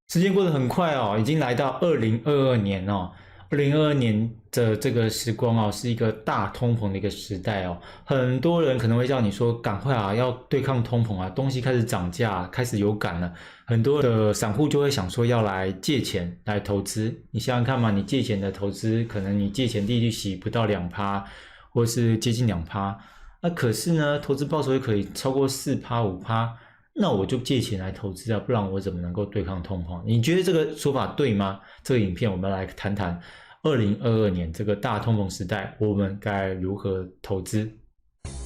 时间过得很快哦，已经来到2022年哦。2022年的这个时光哦，是一个大通膨的一个时代哦。很多人可能会叫你说，赶快啊，要对抗通膨啊，东西开始涨价，开始有感了。很多的散户就会想说，要来借钱来投资。你想想看嘛，你借钱的投资，可能你借钱利率息不到2%，或是接近2%。那可是呢，投资报酬也可以超过4%、5%。那我就借钱来投资啊，不然我怎么能够对抗通膨？你觉得这个说法对吗？这个影片我们来谈谈2022年这个大通膨时代，我们该如何投资？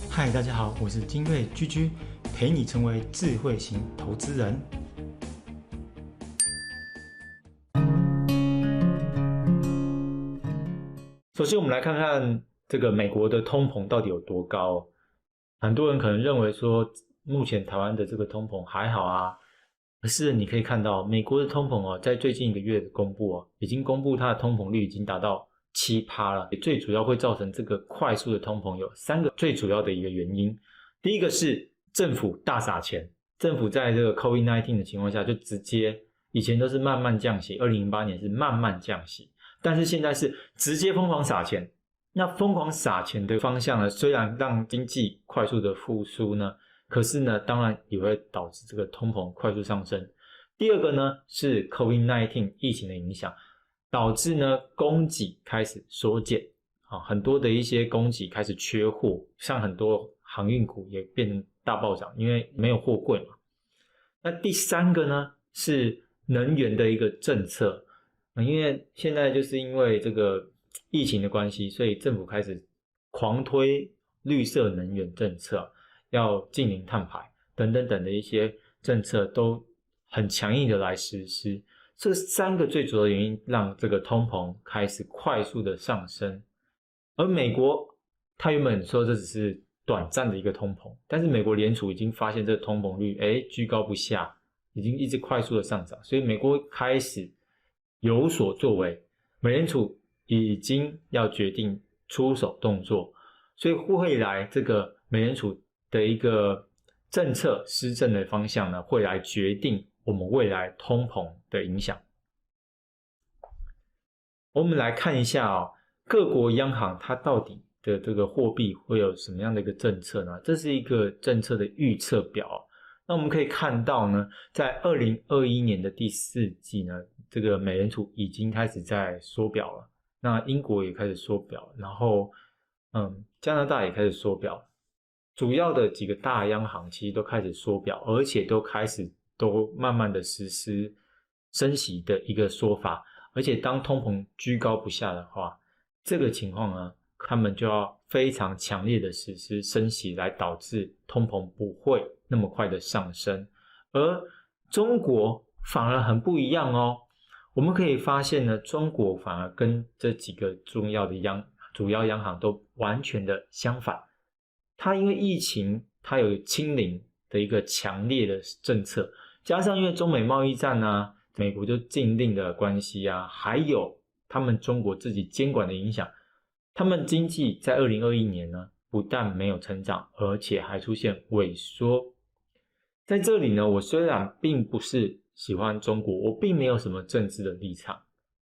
嗨，大家好，我是精锐居居，陪你成为智慧型投资人。首先，我们来看看这个美国的通膨到底有多高。很多人可能认为说，目前台湾的这个通膨还好啊，可是你可以看到，美国的通膨哦，在最近一个月的公布哦，已经公布它的通膨率已经达到7%了。最主要会造成这个快速的通膨有3个最主要的一个原因。第一个是政府大撒钱，政府在这个 COVID-19 的情况下，就直接以前都是慢慢降息，2008年是慢慢降息。但是现在是直接疯狂撒钱。那疯狂撒钱的方向呢，虽然让经济快速的复苏呢，可是呢，当然也会导致这个通膨快速上升。第二个呢，是 COVID-19 疫情的影响，导致呢供给开始缩减，很多的一些供给开始缺货，像很多航运股也变成大暴涨，因为没有货柜嘛。那第三个呢，是能源的一个政策。因为现在就是因为这个疫情的关系，所以政府开始狂推绿色能源政策，要净零碳排等等等的一些政策都很强硬的来实施。这3个最主要的原因让这个通膨开始快速的上升。而美国它原本说这只是短暂的一个通膨，但是美国联储已经发现这个通膨率居高不下，已经一直快速的上涨，所以美国开始有所作为，美联储已经要决定出手动作，所以未来这个美联储的一个政策施政的方向呢，会来决定我们未来通膨的影响。我们来看一下各国央行它到底的这个货币会有什么样的一个政策呢？这是一个政策的预测表。那我们可以看到呢，在2021年的第4季呢，这个美联储已经开始在缩表了。那英国也开始缩表，然后加拿大也开始缩表，主要的几个大央行其实都开始缩表，而且都慢慢的实施升息的一个说法。而且当通膨居高不下的话，这个情况呢，他们就要非常强烈的实施升息，来导致通膨不会那么快的上升。而中国反而很不一样哦。我们可以发现呢，中国反而跟这几个重要的主要央行都完全的相反。它因为疫情，它有清零的一个强烈的政策，加上因为中美贸易战啊，美国就禁令的关系啊，还有他们中国自己监管的影响，他们经济在2021年呢，不但没有成长，而且还出现萎缩。在这里呢，我虽然并不是喜欢中国，我并没有什么政治的立场，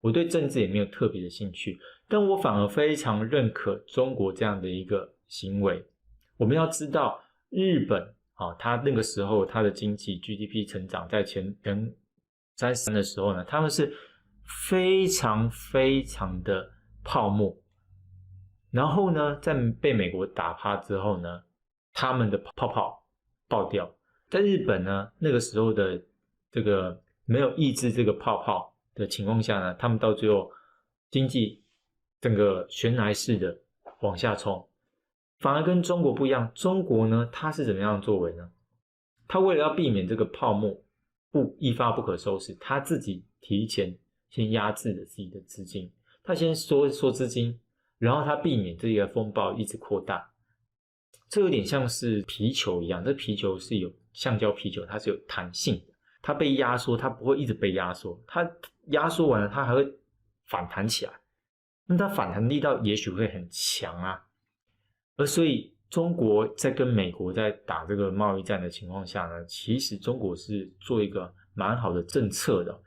我对政治也没有特别的兴趣，但我反而非常认可中国这样的一个行为。我们要知道，日本它那个时候它的经济 GDP 成长在前3的时候呢，他们是非常非常的泡沫。然后呢，在被美国打趴之后呢，他们的泡泡爆掉。在日本呢，那个时候的这个没有抑制这个泡泡的情况下呢，他们到最后经济整个悬崖式的往下冲。反而跟中国不一样，中国呢，它是怎么样作为呢？它为了要避免这个泡沫一发不可收拾，它自己提前先压制了自己的资金，它先缩资金，然后它避免这个风暴一直扩大。这有点像是皮球一样，这皮球是有橡胶皮球，它是有弹性的，它被压缩，它不会一直被压缩，它压缩完了，它还会反弹起来，那它反弹力道也许会很强啊。而所以中国在跟美国在打这个贸易战的情况下呢，其实中国是做一个蛮好的政策的。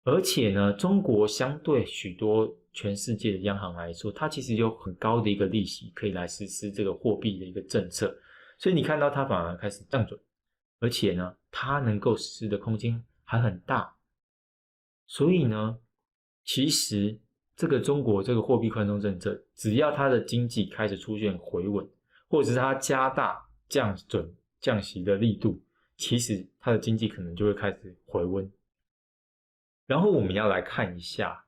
而且呢，中国相对许多全世界的央行来说，它其实有很高的一个利息可以来实施这个货币的一个政策，所以你看到它反而开始降准，而且呢，它能够实施的空间还很大，所以呢，其实这个中国这个货币宽松政策，只要它的经济开始出现回稳，或者是它加大降息的力度，其实它的经济可能就会开始回温。然后我们要来看一下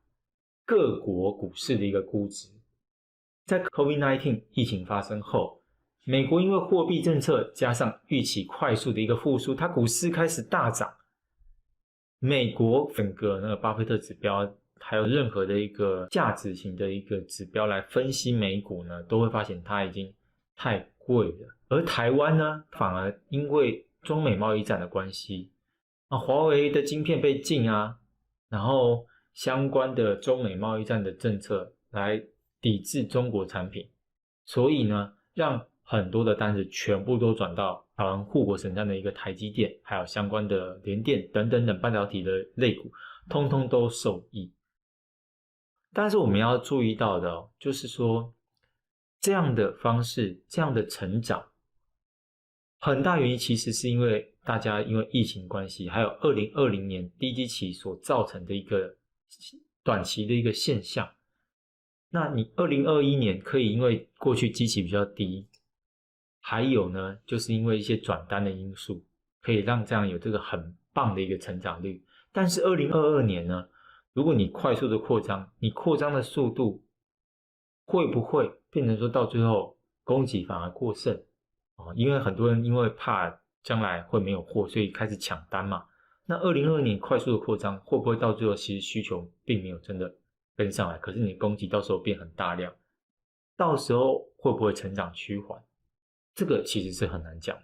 各国股市的一个估值。在 COVID-19 疫情发生后，美国因为货币政策加上预期快速的一个复苏，它股市开始大涨。美国整个那个巴菲特指标，还有任何的一个价值型的一个指标来分析美股呢，都会发现它已经太贵了。而台湾呢，反而因为中美贸易战的关系，华为的晶片被禁啊，然后相关的中美贸易战的政策来抵制中国产品，所以呢，让很多的单子全部都转到台湾护国神山的一个台积电，还有相关的联电等等等半导体的类股，通通都受益。但是我们要注意到的就是说，这样的方式，这样的成长，很大原因其实是因为大家因为疫情关系，还有2020年低基期所造成的一个短期的一个现象。那你2021年可以因为过去基期比较低，还有呢，就是因为一些转单的因素，可以让这样有这个很棒的一个成长率。但是2022年呢，如果你快速的扩张，你扩张的速度会不会变成说到最后供给反而过剩？因为很多人因为怕将来会没有货，所以开始抢单嘛。那2022年快速的扩张，会不会到最后其实需求并没有真的跟上来，可是你供给到时候变很大量，到时候会不会成长趋缓？这个其实是很难讲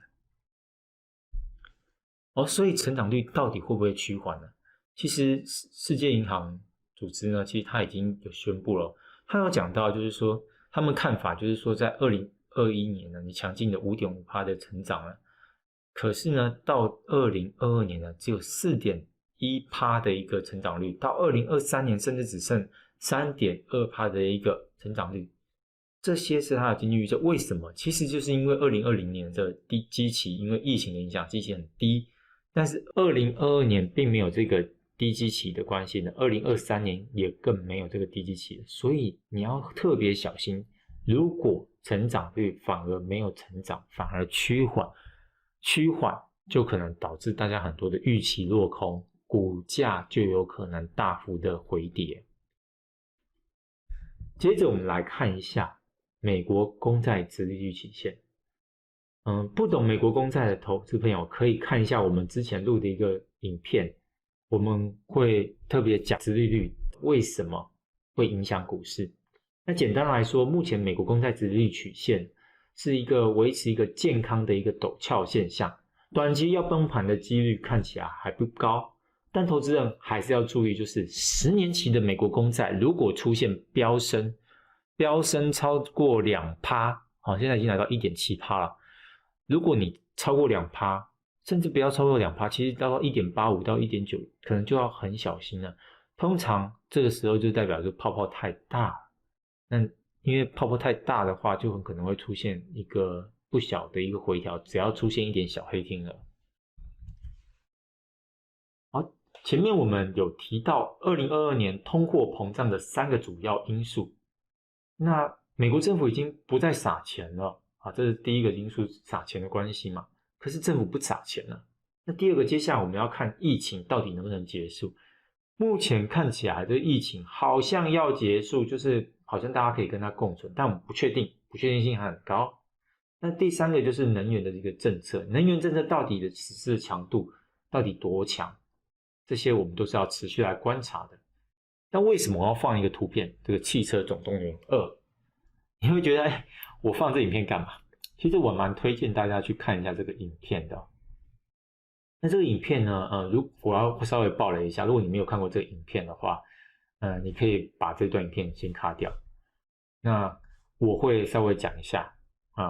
的。所以成长率到底会不会趋缓呢？其实世界银行组织呢，其实它已经有宣布了，它有讲到就是说，他们看法就是说，在2021年呢，你强劲的5.5% 的成长了，可是呢，到2022年呢，只有4.1% 的一个成长率，到2023年甚至只剩3.2% 的一个成长率。这些是它的经济预测，为什么？其实就是因为2020年的基期，因为疫情的影响，基期很低，但是2022年并没有这个低基期的关系呢，2023年也更没有这个低基期了，所以你要特别小心，如果成长率反而没有成长，反而趋缓就可能导致大家很多的预期落空，股价就有可能大幅的回跌。接着我们来看一下美国公债殖利率曲线。不懂美国公债的投资朋友可以看一下我们之前录的一个影片，我们会特别讲殖利率为什么会影响股市。那简单来说，目前美国公债殖利率曲线是一个维持一个健康的一个陡峭现象，短期要崩盘的几率看起来还不高，但投资人还是要注意，就是10年期的美国公债如果出现飙升超过 2%， 现在已经来到 1.7% 了。如果你超过 2%， 甚至不要超过 2%， 其实到 1.85 到 1.9 可能就要很小心了。通常这个时候就代表这泡泡太大了。那因为泡泡太大的话，就很可能会出现一个不小的一个回调，只要出现一点小黑天鹅。好，前面我们有提到2022年通货膨胀的3个主要因素。那美国政府已经不再撒钱了这是第一个因素，撒钱的关系嘛。可是政府不撒钱了，那第二个，接下来我们要看疫情到底能不能结束。目前看起来这疫情好像要结束，就是好像大家可以跟它共存，但我们不确定，不确定性还很高。那第三个就是能源的一个政策，能源政策到底的实施强度到底多强，这些我们都是要持续来观察的。那为什么我要放一个图片？这个汽车总动员2，你会觉得，我放这影片干嘛？其实我蛮推荐大家去看一下这个影片的。那这个影片呢，我要稍微爆雷一下，如果你没有看过这个影片的话，你可以把这段影片先卡掉。那我会稍微讲一下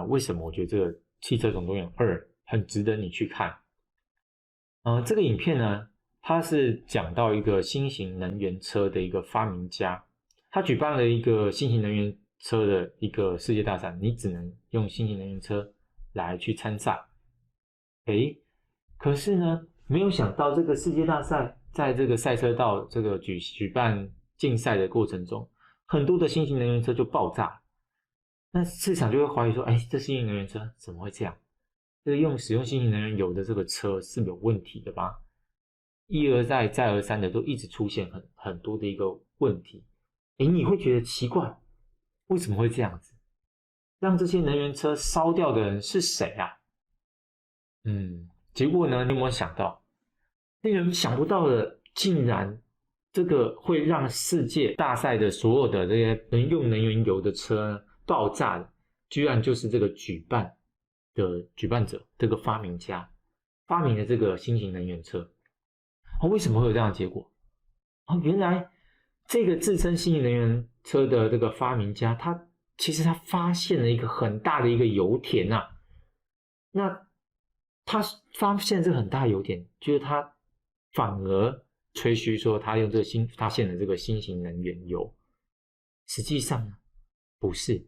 为什么我觉得这个汽车总动员2很值得你去看。这个影片呢，他是讲到一个新型能源车的一个发明家，他举办了一个新型能源车的一个世界大赛，你只能用新型能源车来去参赛。可是呢，没有想到这个世界大赛在这个赛车道这个举办竞赛的过程中，很多的新型能源车就爆炸了。那市场就会怀疑说，这新型能源车怎么会这样？这个使用新型能源油的这个车是有问题的吧？一而再再而三的都一直出现很多的一个问题。你会觉得奇怪，为什么会这样子？让这些能源车烧掉的人是谁啊？结果呢，你有没有想到，令人想不到的，竟然这个会让世界大赛的所有的这些能用能源油的车爆炸的，居然就是这个举办者，这个发明家发明的这个新型能源车。为什么会有这样的结果？原来这个自称新型能源车的这个发明家，其实他发现了一个很大的一个油田啊。那他发现这个很大的油田，就是他反而吹嘘说他用这个发现了这个新型能源油，实际上呢不是。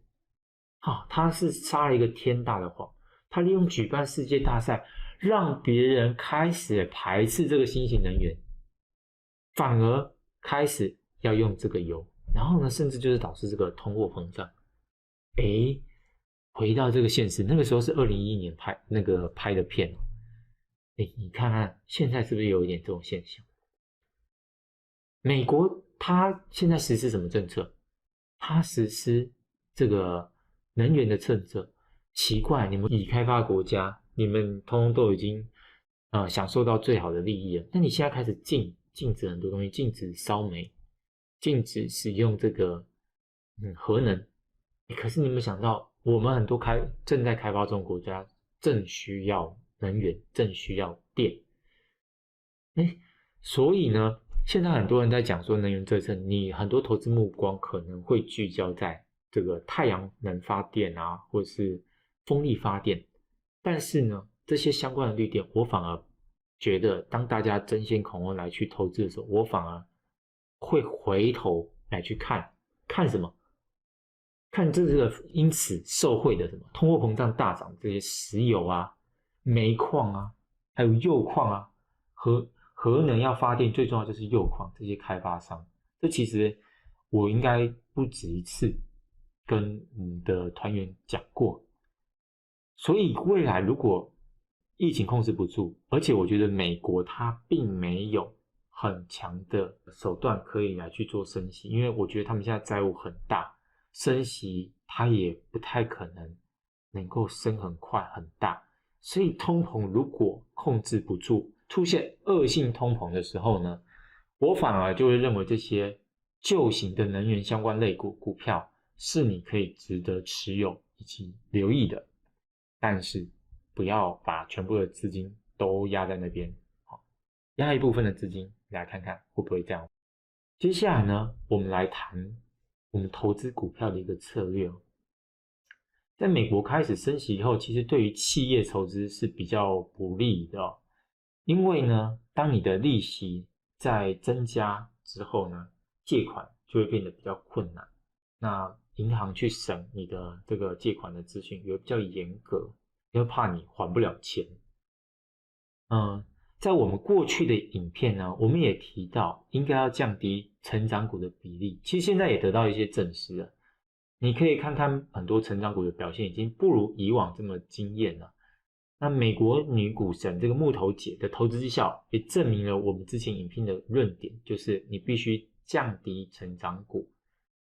他是撒了一个天大的谎。他利用举办世界大赛，让别人开始排斥这个新型能源，反而开始要用这个油，然后呢，甚至就是导致这个通货膨胀。回到这个现实，那个时候是2011年拍的片。你看看现在是不是有一点这种现象？美国它现在实施什么政策？它实施这个能源的政策。奇怪，你们已开发国家，你们通通都已经享受到最好的利益了，那你现在开始禁止很多东西，禁止烧煤，禁止使用这个核能。可是你有没有想到，我们很多正在开发中国家正需要能源，正需要电。所以呢，现在很多人在讲说能源政策，你很多投资目光可能会聚焦在这个太阳能发电啊，或者是风力发电。但是呢，这些相关的绿电，我反而觉得当大家争先恐后来去投资的时候，我反而会回头来去看什么？看这个因此受惠的什么通货膨胀大涨，这些石油啊、煤矿啊，还有铀矿啊，核能要发电，最重要就是铀矿这些开发商。这其实我应该不止一次跟你的团员讲过。所以未来如果疫情控制不住，而且我觉得美国它并没有很强的手段可以来去做升息，因为我觉得他们现在债务很大，升息它也不太可能够升很快很大。所以通膨如果控制不住，出现恶性通膨的时候呢，我反而就会认为这些旧型的能源相关类股票是你可以值得持有以及留意的，但是不要把全部的资金都压在那边，压一部分的资金来看看会不会这样。接下来呢，我们来谈我们投资股票的一个策略。在美国开始升息以后，其实对于企业投资是比较不利的因为呢，当你的利息在增加之后呢，借款就会变得比较困难。那银行去审你的这个借款的资讯也会比较严格，因为怕你还不了钱。在我们过去的影片呢，我们也提到应该要降低成长股的比例，其实现在也得到一些证实了。你可以看看很多成长股的表现已经不如以往这么惊艳了。那美国女股神这个木头姐的投资绩效也证明了我们之前影片的论点，就是你必须降低成长股。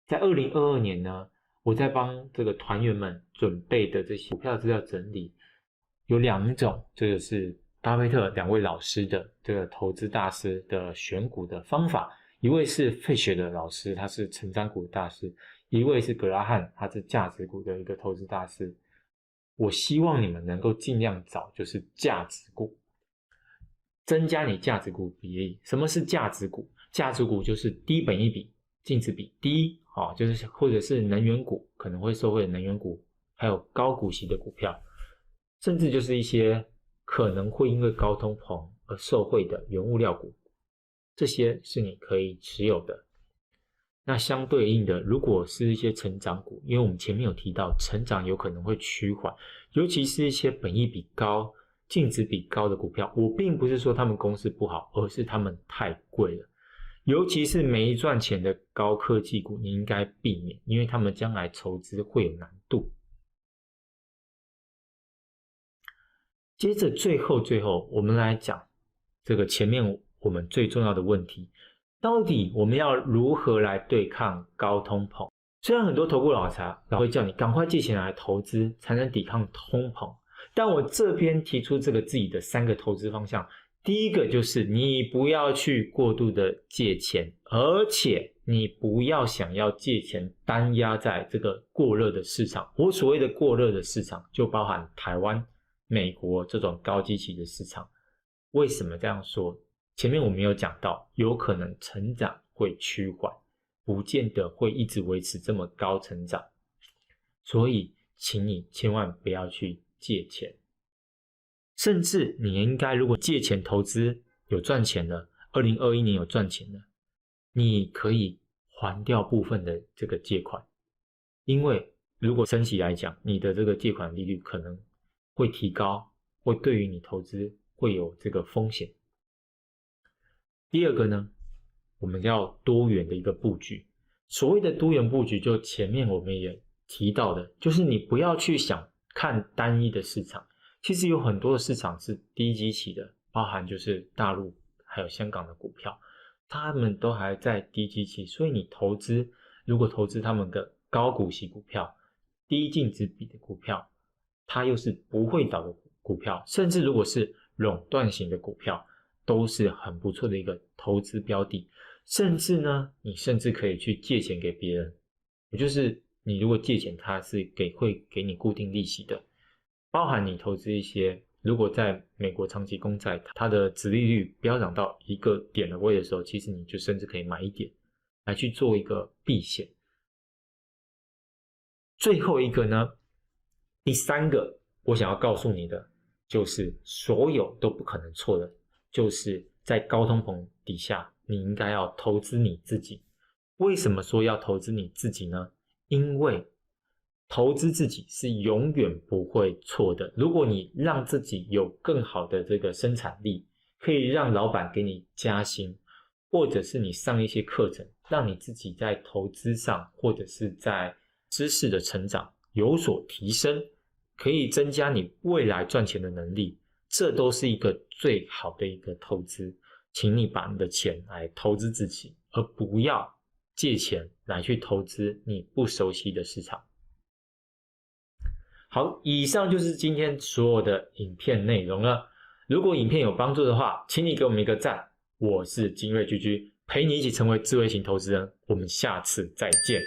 在2022年呢，我在帮这个团员们准备的这些股票资料整理，有2种，这个是巴菲特2位老师的这个投资大师的选股的方法，一位是费雪的老师，他是成长股大师，一位是格拉汉，他是价值股的一个投资大师。我希望你们能够尽量找就是价值股，增加你价值股比例。什么是价值股？价值股就是低本益比、净值比低，就是或者是能源股，可能会受惠的能源股，还有高股息的股票，甚至就是一些可能会因为高通膨而受惠的原物料股。这些是你可以持有的。那相对应的，如果是一些成长股，因为我们前面有提到，成长有可能会趋缓，尤其是一些本益比高、净值比高的股票，我并不是说他们公司不好，而是他们太贵了。尤其是没赚钱的高科技股，你应该避免，因为他们将来筹资会有难度。接着最后，我们来讲这个前面我们最重要的问题，到底我们要如何来对抗高通膨？虽然很多投顾老会叫你赶快借钱来投资，才能抵抗通膨，但我这边提出这个自己的3个投资方向。第一个就是你不要去过度的借钱，而且你不要想要借钱单压在这个过热的市场。我所谓的过热的市场，就包含台湾、美国这种高基期的市场。为什么这样说？前面我们有讲到，有可能成长会趋缓，不见得会一直维持这么高成长，所以请你千万不要去借钱。甚至你应该，如果借钱投资有赚钱了，2021年有赚钱了，你可以还掉部分的这个借款，因为如果升息来讲，你的这个借款利率可能会提高，会对于你投资会有这个风险。第二个呢，我们要多元的一个布局。所谓的多元布局，就前面我们也提到的，就是你不要去想看单一的市场。其实有很多的市场是低基期的，包含就是大陆还有香港的股票，他们都还在低基期，所以你投资，如果投资他们的高股息股票、低净值比的股票，它又是不会倒的股票，甚至如果是垄断型的股票，都是很不错的一个投资标的。甚至呢，你甚至可以去借钱给别人，也就是你如果借钱，它是会给你固定利息的。包含你投资一些，如果在美国长期公债，它的殖利率飙涨到一个点的位的时候，其实你就甚至可以买一点来去做一个避险。最后一个呢，第3个我想要告诉你的，就是所有都不可能错的，就是在高通膨底下，你应该要投资你自己。为什么说要投资你自己呢？因为投资自己是永远不会错的。如果你让自己有更好的这个生产力，可以让老板给你加薪，或者是你上一些课程，让你自己在投资上或者是在知识的成长有所提升，可以增加你未来赚钱的能力，这都是一个最好的一个投资。请你把你的钱来投资自己，而不要借钱来去投资你不熟悉的市场。好，以上就是今天所有的影片内容了。如果影片有帮助的话，请你给我们一个赞。我是精锐居居，陪你一起成为智慧型投资人。我们下次再见。